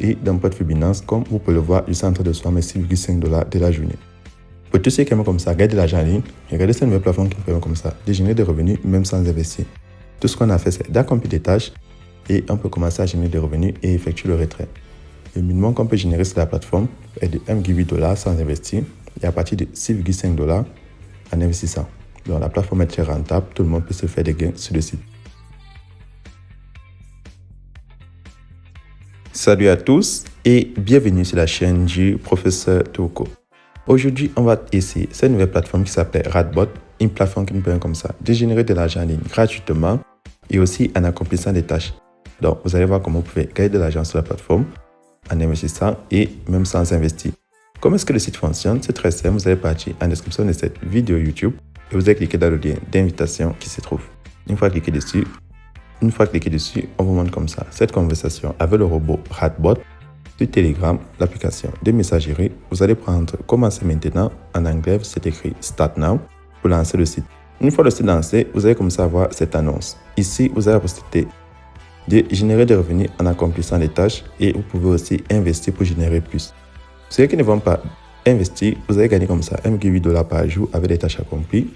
et d'un portefeuille Binance. Comme vous pouvez le voir, je suis en train de recevoir mes 6,5 $ de la journée. Pour tous ceux qui aiment comme ça, gagner de l'argent en ligne, regardez cette nouvelle plateforme qui nous permet comme ça de générer des revenus même sans investir. Tout ce qu'on a fait, c'est d'accomplir des tâches et on peut commencer à générer des revenus et effectuer le retrait. Le minimum qu'on peut générer sur la plateforme est de 1,8 $ sans investir et à partir de 6,5 $ en investissant. Donc la plateforme est très rentable, tout le monde peut se faire des gains sur le site. Salut à tous et bienvenue sur la chaîne du professeur Toko. Aujourd'hui, on va essayer cette nouvelle plateforme qui s'appelle Radbot, une plateforme qui nous permet comme ça de générer de l'argent en ligne gratuitement et aussi en accomplissant des tâches. Donc, vous allez voir comment vous pouvez gagner de l'argent sur la plateforme en investissant et même sans investir. Comment est-ce que le site fonctionne? C'est très simple. Vous allez partir en description de cette vidéo YouTube et vous allez cliquer dans le lien d'invitation qui se trouve. Une fois cliqué dessus, on vous montre comme ça cette conversation avec le robot Radbot sur Telegram, l'application de messagerie. Vous allez prendre commencer maintenant. En anglais, c'est écrit Start Now pour lancer le site. Une fois le site lancé, vous allez commencer à voir cette annonce. Ici, vous avez la possibilité de générer des revenus en accomplissant des tâches et vous pouvez aussi investir pour générer plus. Ceux qui ne vont pas investir, vous allez gagner comme ça 1,8 $ par jour avec des tâches accomplies.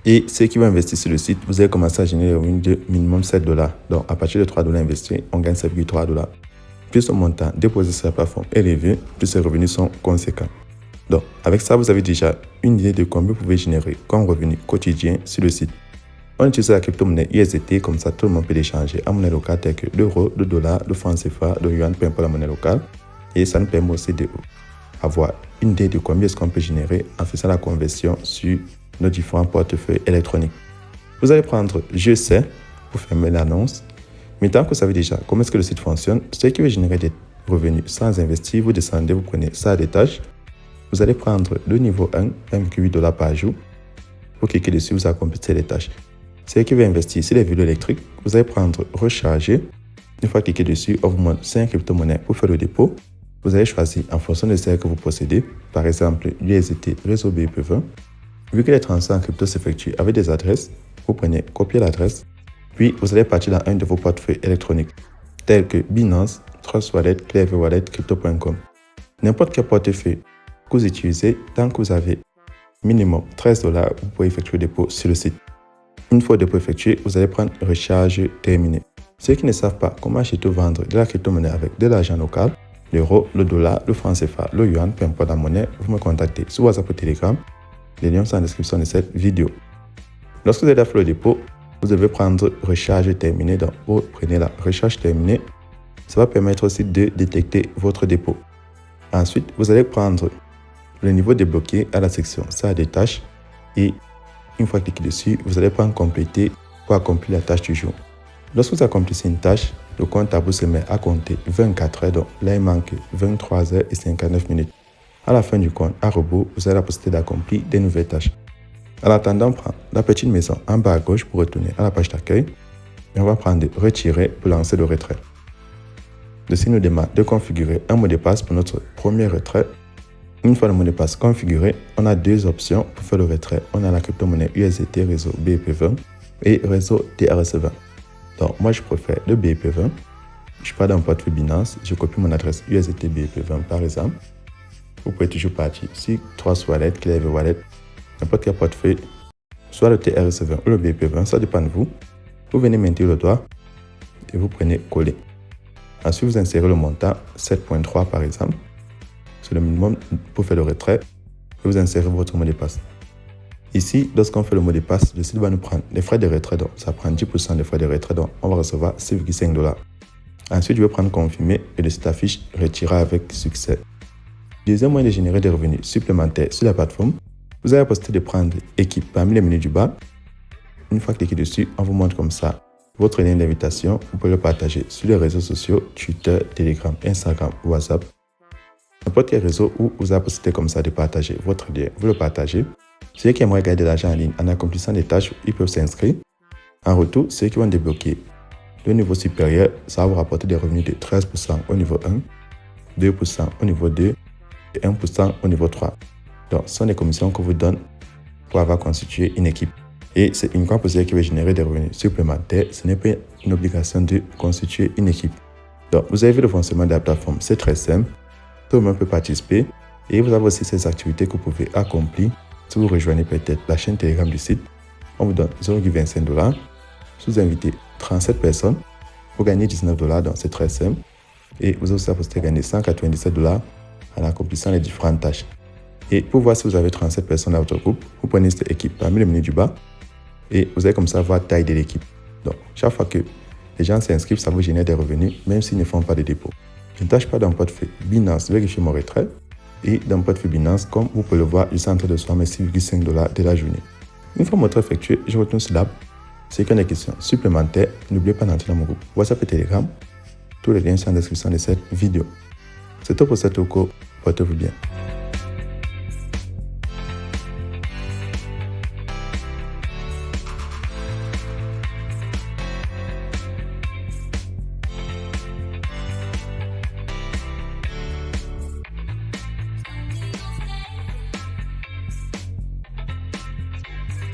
Et ceux qui vont investir sur le site, vous allez commencer à générer des revenus de minimum 7 $. Donc à partir de 3 $ investis, on gagne 7,3 $. Plus le montant déposé sur la plateforme est élevé, plus ces revenus sont conséquents. Donc avec ça, vous avez déjà une idée de combien vous pouvez générer comme revenu quotidien sur le site. On utilise la crypto-monnaie USDT, comme ça tout le monde peut l'échanger en monnaie locale telle que l'euro, le dollar, le franc CFA, le yuan, peu importe la monnaie locale. Et ça nous permet aussi d'avoir une idée de combien est-ce qu'on peut générer en faisant la conversion sur nos différents portefeuilles électroniques. Vous allez prendre Je sais pour fermer l'annonce. Maintenant que vous savez déjà comment est-ce que le site fonctionne, ceux qui veulent générer des revenus sans investir, vous descendez, vous prenez ça à des tâches. Vous allez prendre le niveau 1, 1,8 $ par jour. Vous cliquez dessus, vous accomplissez les tâches. Ceux qui veulent investir sur les vélos électriques, vous allez prendre Recharger. Une fois cliqué dessus, on vous montre 5 crypto-monnaies pour faire le dépôt. Vous allez choisir en fonction de celles que vous possédez, par exemple USDT réseau BEP20. Vu que les transferts en crypto s'effectuent avec des adresses, vous prenez copier l'adresse, puis vous allez partir dans un de vos portefeuilles électroniques, tels que Binance, Trust Wallet, Clever Wallet, Crypto.com. N'importe quel portefeuille que vous utilisez, tant que vous avez minimum 13 $, vous pouvez effectuer le dépôt sur le site. Une fois le dépôt effectué, vous allez prendre Recharge terminé. Ceux qui ne savent pas comment acheter ou vendre de la crypto-monnaie avec de l'argent local, l'euro, le dollar, le franc CFA, le yuan, peu importe la monnaie, vous me contactez sur WhatsApp ou Telegram. Les liens sont en description de cette vidéo. Lorsque vous avez fait le dépôt, vous devez prendre Recharge terminé. Donc, vous prenez la Recharge terminée. Ça va permettre aussi de détecter votre dépôt. Ensuite, vous allez prendre le niveau débloqué à la section ça des tâches et une fois cliqué dessus, vous allez prendre compléter pour accomplir la tâche du jour. Lorsque vous accomplissez une tâche, le compte à vous se met à compter 24 heures. Donc là, il manque 23 heures et 59 minutes. À la fin du compte, à rebours, vous avez la possibilité d'accomplir des nouvelles tâches. En attendant, on prend la petite maison en bas à gauche pour retourner à la page d'accueil. Et on va prendre Retirer pour lancer le retrait. Ceci nous demande de configurer un mot de passe pour notre premier retrait. Une fois le mot de passe configuré, on a deux options pour faire le retrait. On a la crypto-monnaie USDT réseau BEP20 et réseau TRS20. Donc moi je préfère le BEP20. Je pars dans le portefeuille Binance, je copie mon adresse USDT BEP20 par exemple. Vous pouvez toujours partir sur Trust Wallet, Clever Wallet, n'importe quel portefeuille, soit le TRS20 ou le BEP20, ça dépend de vous. Vous venez maintenir le doigt et vous prenez coller. Ensuite vous insérez le montant 7.3 par exemple. C'est le minimum pour faire le retrait et vous insérez votre mot de passe. Ici, lorsqu'on fait le mot de passe, le site va nous prendre les frais de retrait. Donc, ça prend 10% des frais de retrait. Donc, on va recevoir 6,5 $. Ensuite, je vais prendre confirmer et le site affiche retirer avec succès. Deuxième moyen de générer des revenus supplémentaires sur la plateforme, vous avez la possibilité de prendre équipe parmi les menus du bas. Une fois cliqué dessus, on vous montre comme ça votre lien d'invitation. Vous pouvez le partager sur les réseaux sociaux, Twitter, Telegram, Instagram, WhatsApp. N'importe quel réseau où vous avez la possibilité comme ça de partager votre lien, vous le partagez. Ceux qui aimeraient gagner de l'argent en ligne en accomplissant des tâches, ils peuvent s'inscrire. En retour, ceux qui vont débloquer le niveau supérieur, ça va vous rapporter des revenus de 13% au niveau 1, 2% au niveau 2 et 1% au niveau 3. Donc, ce sont des commissions qu'on vous donne pour avoir constitué une équipe. Et c'est uniquement pour ceux qui veulent générer des revenus supplémentaires. Ce n'est pas une obligation de constituer une équipe. Donc, vous avez vu le fonctionnement de la plateforme, c'est très simple. Tout le monde peut participer et vous avez aussi ces activités que vous pouvez accomplir si vous rejoignez peut-être la chaîne Telegram du site. On vous donne 0,25 $. Si vous invitez 37 personnes, vous gagnez 19 $, donc c'est très simple. Et vous avez aussi la possibilité de gagner 197 $ en accomplissant les différentes tâches. Et pour voir si vous avez 37 personnes dans votre groupe, vous prenez cette équipe parmi le menu du bas et vous allez comme ça voir la taille de l'équipe. Donc, chaque fois que les gens s'inscrivent, ça vous génère des revenus, même s'ils ne font pas de dépôt. Je ne tâche pas dans le portefeuille Binance, vérifiez mon retrait. Et dans le portefeuille Binance, comme vous pouvez le voir, je suis en train de recevoir mes 6,5 $ de la journée. Une fois mon retrait effectué, je retourne sur l'app. Si vous avez des questions supplémentaires, n'oubliez pas d'entrer dans mon groupe WhatsApp et Telegram. Tous les liens sont en description de cette vidéo. C'est tout pour cette Toko. Portez-vous bien.